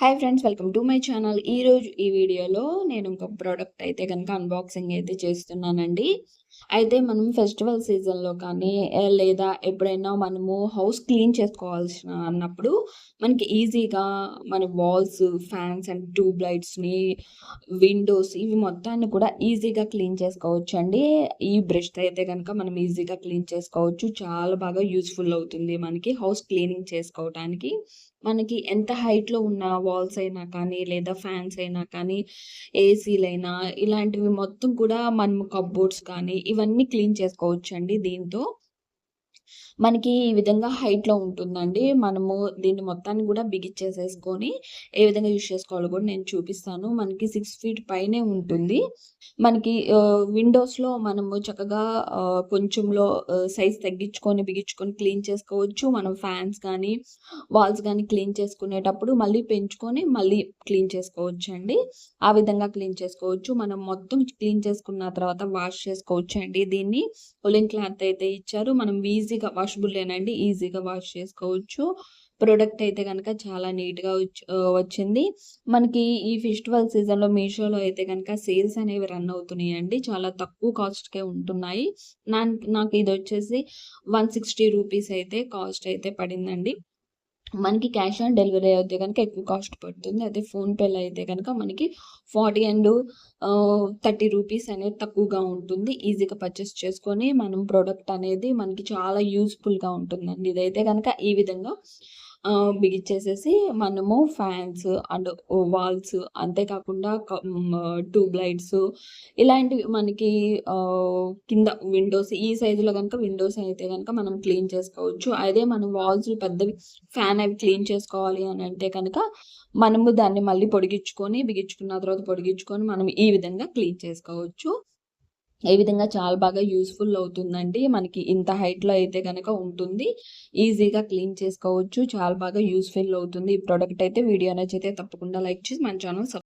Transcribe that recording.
Hi friends, welcome to my channel. ఈరోజు ఈ వీడియోలో నేను ఇంకొక ప్రోడక్ట్ అయితే కనుక అన్బాక్సింగ్ అయితే చేస్తున్నానండి. అయితే మనం ఫెస్టివల్ సీజన్‌లో కానీ లేదా ఎప్పుడైనా మనము హౌస్ క్లీన్ చేసుకోవాల్సిన అన్నప్పుడు మనకి ఈజీగా మన వాల్స్, ఫ్యాన్స్ అండ్ ట్యూబ్ లైట్స్‌ని, విండోస్ ఇవి మొత్తాన్ని కూడా ఈజీగా క్లీన్ చేసుకోవచ్చండి. ఈ బ్రష్‌తో అయితే గనుక మనం ఈజీగా క్లీన్ చేసుకోవచ్చు. చాలా బాగా యూజ్‌ఫుల్ అవుతుంది మనకి హౌస్ క్లీనింగ్ చేసుకోవటానికి. మనకి ఎంత హైట్‌లో ఉన్న వాల్స్ అయినా కానీ, లేదా ఫ్యాన్స్ అయినా కానీ, ఏసీలైనా ఇలాంటివి మొత్తం కూడా మనము కప్‌బోర్డ్స్ కానీ, ఇవన్నీ క్లీన్ చేసుకోవచ్చండి దీంతో. మనకి ఈ విధంగా హైట్‌లో ఉంటుందండి. మనము దీన్ని మొత్తాన్ని గూడా బిగిచ్చేసేసుకొని, ఏ విధంగా యూజ్ చేసుకోవాలో గూడా నేను చూపిస్తాను. మనకి 6 ఫీట్ పైనే ఉంటుంది. మనకి విండోస్‌లో మనము చక్కగా కొంచెంలో సైజ్ తగ్గించుకొని, బిగించుకొని క్లీన్ చేసుకోవచ్చు. మనం ఫ్యాన్స్ గానీ, వాల్స్ గానీ క్లీన్ చేసుకునేటప్పుడు మళ్ళీ పెంచుకొని, మళ్ళీ క్లీన్ చేసుకోవచ్చండి. ఆ విధంగా క్లీన్ చేసుకోవచ్చు. మనం మొత్తం క్లీన్ చేసుకున్న తర్వాత వాష్ చేసుకోవచ్చండి దీన్ని. వూలెన్ క్లాత్ అయితే ఇచ్చారు. మనం ఈజీగా వాషబులేనండి. ఈజీగా వాష్ చేసుకోవచ్చు. ప్రొడక్ట్ అయితే గనక చాలా నీట్‌గా వచ్చింది. మనకి ఈ ఫెస్టివల్ సీజన్‌లో మీషోలో అయితే గనక సేల్స్ అనేవి రన్ అవుతున్నాయండి. చాలా తక్కువ కాస్ట్‌కే ఉంటున్నాయి. నాకు ఇదొచ్చేసి ₹160 అయితే కాస్ట్ అయితే పడిందండి. మనకి క్యాష్ ఆన్ డెలివరీ అయితే గనుక ఎక్కువ కాస్ట్ పడుతుంది. అదే ఫోన్‌పేలో అయితే గనుక మనకి 40 అండ్ 30 రూపీస్ అనేది తక్కువగా ఉంటుంది. ఈజీగా పర్చేస్ చేసుకొని మనం ప్రొడక్ట్ అనేది మనకి చాలా యూజ్‌ఫుల్‌గా ఉంటుందండి. ఇదైతే గనక ఈ విధంగా బిగిచ్చేసేసి మనము ఫ్యాన్స్ అండ్ వాల్స్ అంతేకాకుండా ట్యూబ్ లైట్స్ ఇలాంటివి మనకి కింద విండోస్ ఈ సైజులో గనుక విండోస్ అయితే గనుక మనం క్లీన్ చేసుకోవచ్చు. అదే మనం వాల్స్ పెద్దవి ఫ్యాన్ అవి క్లీన్ చేసుకోవాలి అని అంటే కనుక మనము దాన్ని మళ్ళీ పొడిగించుకొని, బిగించుకున్న తర్వాత పొడిగించుకొని మనం ఈ విధంగా క్లీన్ చేసుకోవచ్చు. ఈ విధంగా చాలా బాగా యూజ్‌ఫుల్ అవుతుందండి. మనకి ఇంత హైట్‌లో అయితే గనక ఉంటుంది. ఈజీగా క్లీన్ చేసుకోవచ్చు. చాలా బాగా యూజ్‌ఫుల్ అవుతుంది. ఈ ప్రొడక్ట్ అయితే వీడియో నచ్చితే తప్పకుండా లైక్ చేసి మన ఛానల్